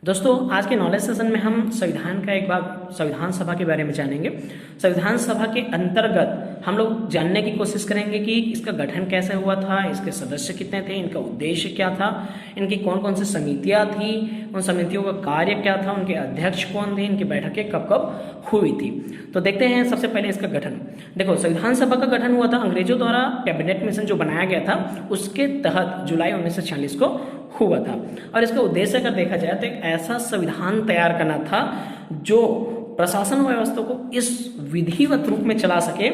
दोस्तों, आज के नॉलेज सेशन में हम संविधान का एक बार संविधान सभा के बारे में जानेंगे। संविधान सभा के अंतर्गत हम लोग जानने की कोशिश करेंगे कि इसका गठन कैसे हुआ था, इसके सदस्य कितने थे, इनका उद्देश्य क्या था, इनकी कौन कौन सी समितियां थी, उन समितियों का कार्य क्या था, उनके अध्यक्ष कौन थे, इनकी बैठकें कब कब हुई थी। तो देखते हैं सबसे पहले इसका गठन। देखो, संविधान सभा का गठन हुआ था अंग्रेजों द्वारा कैबिनेट मिशन जो बनाया गया था उसके तहत जुलाई 1946 को हुआ था। और इसका उद्देश्य अगर देखा जाए तो एक ऐसा संविधान तैयार करना था जो प्रशासन व्यवस्था को इस विधिवत रूप में चला सके,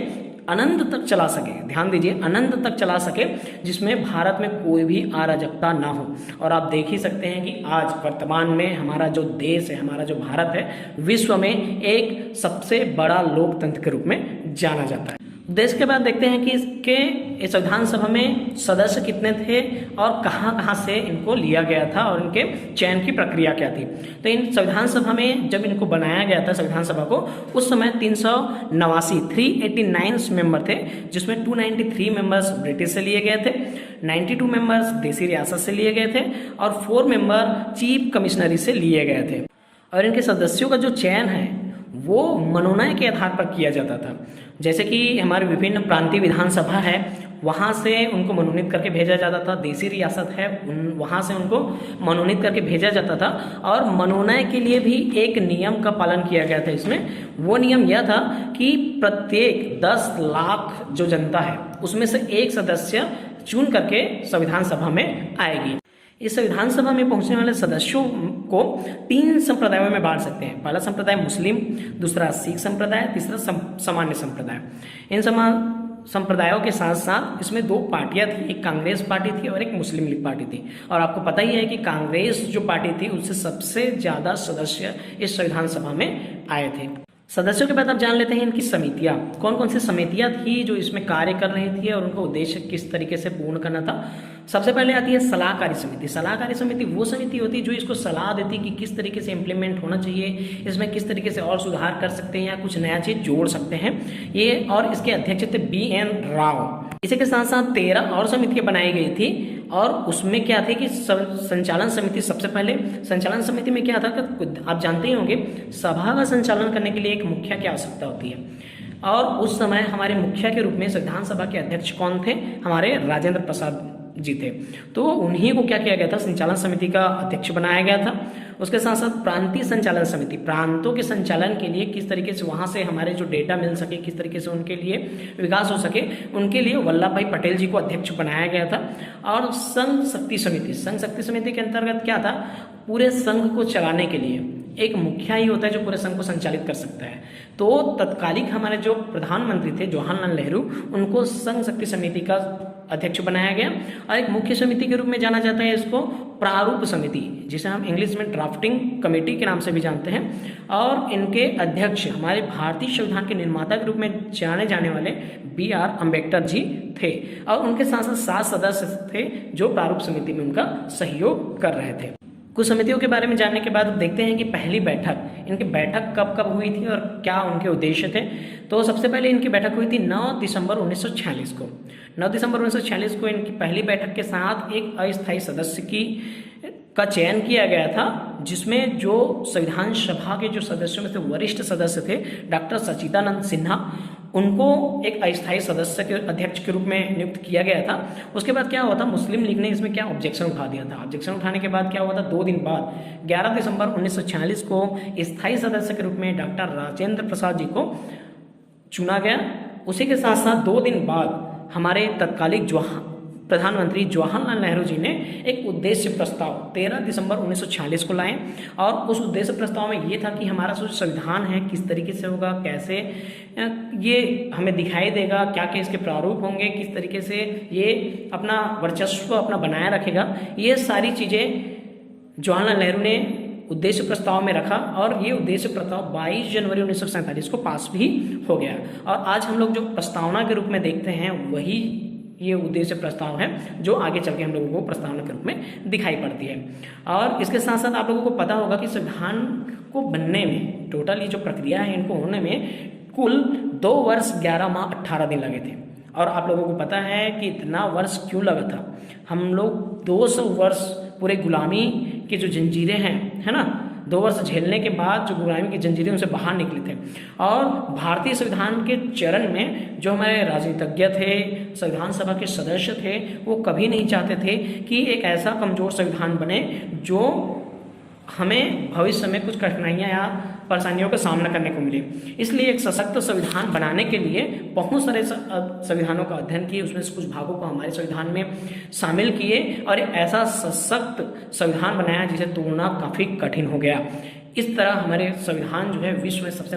अनंत तक चला सके। ध्यान दीजिए, अनंत तक चला सके, जिसमें भारत में कोई भी अराजकता ना हो। और आप देख ही सकते हैं कि आज वर्तमान में हमारा जो देश है, हमारा जो भारत है, विश्व में एक सबसे बड़ा लोकतंत्र के रूप में जाना जाता है। देश के बाद देखते हैं कि इसके संविधान सभा में सदस्य कितने थे और कहाँ से इनको लिया गया था और इनके चयन की प्रक्रिया क्या थी। तो इन संविधान सभा में जब इनको बनाया गया था संविधान सभा को, उस समय 389 मेंबर थे, जिसमें 293 मेंबर्स ब्रिटिश से लिए गए थे, 92 मेंबर्स देसी रियासत से लिए गए थे और 4 मेंबर चीफ कमिश्नरी से लिए गए थे। और इनके सदस्यों का जो चयन है वो मनोनय के आधार पर किया जाता था। जैसे कि हमारे विभिन्न प्रांतीय विधानसभा है, वहाँ से उनको मनोनीत करके भेजा जाता था। देसी रियासत है, वहाँ से उनको मनोनीत करके भेजा जाता था। और मनोनय के लिए भी एक नियम का पालन किया गया था। इसमें वो नियम यह था कि प्रत्येक 10 लाख जो जनता है उसमें से एक सदस्य चुन करके संविधान सभा में आएगी। इस संविधान सभा में पहुंचने वाले सदस्यों को 3 संप्रदायों में बांट सकते हैं। पहला संप्रदाय मुस्लिम, दूसरा सिख संप्रदाय, तीसरा सामान्य संप्रदाय। इन संप्रदायों के साथ साथ इसमें 2 पार्टियां थी, एक कांग्रेस पार्टी थी और एक मुस्लिम लीग पार्टी थी। और आपको पता ही है कि कांग्रेस जो पार्टी थी उससे सबसे ज्यादा सदस्य इस संविधान सभा में आए थे। सदस्यों के बाद आप जान लेते हैं इनकी समितियां, कौन कौन सी समितियां थी जो इसमें कार्य कर रही थी और उनका उद्देश्य किस तरीके से पूर्ण करना था। सबसे पहले आती है सलाहकारी समिति। सलाहकारी समिति वो समिति होती है जो इसको सलाह देती कि किस तरीके से इम्प्लीमेंट होना चाहिए, इसमें किस तरीके से और सुधार कर सकते हैं या कुछ नया चीज जोड़ सकते हैं ये। और इसके अध्यक्ष थे BN राव। इसी के साथ साथ 13 और समितियां बनाई गई थी और उसमें क्या थे कि संचालन समिति। सबसे पहले संचालन समिति में क्या था कि आप जानते ही होंगे, सभा का संचालन करने के लिए एक मुखिया की आवश्यकता होती है। और उस समय हमारे मुखिया के रूप में संविधान सभा के अध्यक्ष कौन थे? हमारे राजेंद्र प्रसाद जी थे। तो उन्हीं को क्या किया गया था, संचालन समिति का अध्यक्ष बनाया गया था। उसके साथ साथ प्रांतीय संचालन समिति, प्रांतों के संचालन के लिए किस तरीके से वहां से हमारे जो डेटा मिल सके, किस तरीके से उनके लिए विकास हो सके, उनके लिए वल्लभ भाई पटेल जी को अध्यक्ष बनाया गया था। और संघ शक्ति समिति, संघ शक्ति समिति के अंतर्गत क्या था, पूरे संघ को चलाने के लिए एक मुखिया ही होता है जो पूरे संघ को संचालित कर सकता है। तो तत्कालिक हमारे जो प्रधानमंत्री थे जवाहरलाल नेहरू, उनको संघ शक्ति समिति का अध्यक्ष बनाया गया। और एक मुख्य समिति के रूप में जाना जाता है इसको प्रारूप समिति, जिसे हम इंग्लिश में ड्राफ्टिंग कमेटी के नाम से भी जानते हैं। और इनके अध्यक्ष हमारे भारतीय संविधान के निर्माता के रूप में जाने जाने वाले BR अम्बेडकर जी थे। और उनके साथ साथ 7 सदस्य थे जो प्रारूप समिति में उनका सहयोग कर रहे थे। कुछ समितियों के बारे में जानने के बाद देखते हैं कि पहली बैठक, इनकी बैठक कब कब हुई थी और क्या उनके उद्देश्य थे। तो सबसे पहले इनकी बैठक हुई थी 9 दिसंबर 1946 को। 9 दिसंबर 1946 को इनकी पहली बैठक के साथ एक अस्थायी सदस्य का चयन किया गया था, जिसमें जो संविधान सभा के जो सदस्यों में से वरिष्ठ सदस्य थे डॉक्टर सच्चिदानंद सिन्हा, उनको एक अस्थायी सदस्य के अध्यक्ष के रूप में नियुक्त किया गया था। उसके बाद क्या हुआ था, मुस्लिम लीग ने इसमें क्या ऑब्जेक्शन उठा दिया था। ऑब्जेक्शन उठाने के बाद क्या हुआ था, 2 दिन बाद 11 दिसंबर 1946 को स्थायी सदस्य के रूप में डॉक्टर राजेंद्र प्रसाद जी को चुना गया। उसी के साथ साथ 2 दिन बाद हमारे तत्कालिक प्रधानमंत्री जवाहरलाल नेहरू जी ने एक उद्देश्य प्रस्ताव 13 दिसंबर 1946 को लाए। और उस उद्देश्य प्रस्ताव में ये था कि हमारा जो संविधान है किस तरीके से होगा, कैसे ये हमें दिखाई देगा, क्या क्या इसके प्रारूप होंगे, किस तरीके से ये अपना वर्चस्व अपना बनाए रखेगा। ये सारी चीज़ें जवाहरलाल नेहरू ने उद्देश्य प्रस्ताव में रखा और ये उद्देश्य प्रस्ताव 22 जनवरी 1947 को पास भी हो गया। और आज हम लोग जो प्रस्तावना के रूप में देखते हैं वही ये उद्देश्य प्रस्ताव है जो आगे चल के हम लोगों को प्रस्तावना के रूप में दिखाई पड़ती है। और इसके साथ साथ आप लोगों को पता होगा कि संविधान को बनने में टोटल ये जो प्रक्रिया है इनको होने में कुल 2 वर्ष 11 माह 18 दिन लगे थे। और आप लोगों को पता है कि इतना वर्ष क्यों लगा था। हम लोग 200 वर्ष पूरे गुलामी की जो जंजीरें हैं, है ना, 2 वर्ष झेलने के बाद जो गुलामी की जंजीरें उनसे बाहर निकले थे। और भारतीय संविधान के चरण में जो हमारे राजनीतिज्ञ थे, संविधान सभा के सदस्य थे, वो कभी नहीं चाहते थे कि एक ऐसा कमजोर संविधान बने जो हमें भविष्य में कुछ कठिनाइयाँ या परेशानियों का सामना करने को मिले। इसलिए एक सशक्त संविधान बनाने के लिए बहुत सारे संविधानों का अध्ययन किए, उसमें से कुछ भागों को हमारे संविधान में शामिल किए और एक ऐसा सशक्त संविधान बनाया जिसे तोड़ना काफ़ी कठिन हो गया। इस तरह हमारे संविधान जो है विश्व में सबसे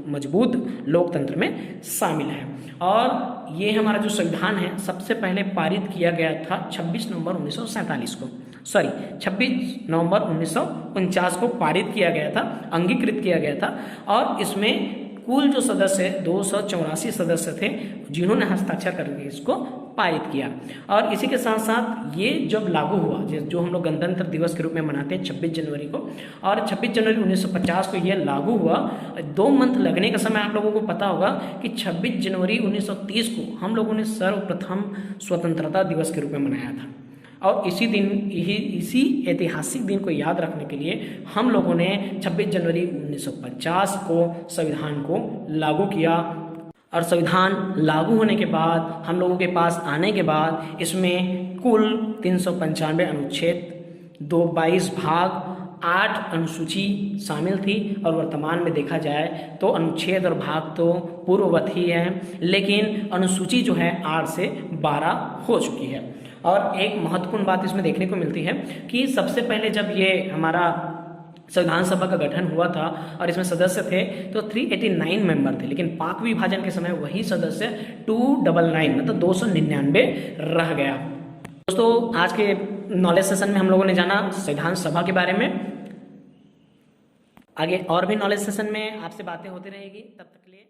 मजबूत लोकतंत्र में शामिल है। और ये हमारा जो संविधान है सबसे पहले पारित किया गया था 26 नवंबर 1947 को, 26 नवंबर 1949 को पारित किया गया था, अंगीकृत किया गया था। और इसमें कुल जो सदस्य 284 सदस्य थे जिन्होंने हस्ताक्षर करके इसको पारित किया। और इसी के साथ साथ ये जब लागू हुआ, जो हम लोग गणतंत्र दिवस के रूप में मनाते हैं 26 जनवरी को, और 26 जनवरी 1950 को ये लागू हुआ। 2 मंथ लगने का समय आप लोगों को पता होगा कि 26 जनवरी 1930 को हम लोगों ने सर्वप्रथम स्वतंत्रता दिवस के रूप में मनाया था। और इसी ऐतिहासिक दिन को याद रखने के लिए हम लोगों ने 26 जनवरी 1950 को संविधान को लागू किया। और संविधान लागू होने के बाद, हम लोगों के पास आने के बाद, इसमें कुल 395 अनुच्छेद, 22 भाग, 8 अनुसूची शामिल थी। और वर्तमान में देखा जाए तो अनुच्छेद और भाग तो पूर्ववत ही हैं, लेकिन अनुसूची जो है 8 से 12 हो चुकी है। और एक महत्वपूर्ण बात इसमें देखने को मिलती है कि सबसे पहले जब ये हमारा संविधान सभा का गठन हुआ था और इसमें सदस्य थे तो 389 मेंबर थे, लेकिन पाक विभाजन के समय वही सदस्य 299 मतलब 299 रह गया। दोस्तों, आज के नॉलेज सेशन में हम लोगों ने जाना संविधान सभा के बारे में। आगे और भी नॉलेज सेशन में आपसे बातें होती रहेगी, तब तक के लिए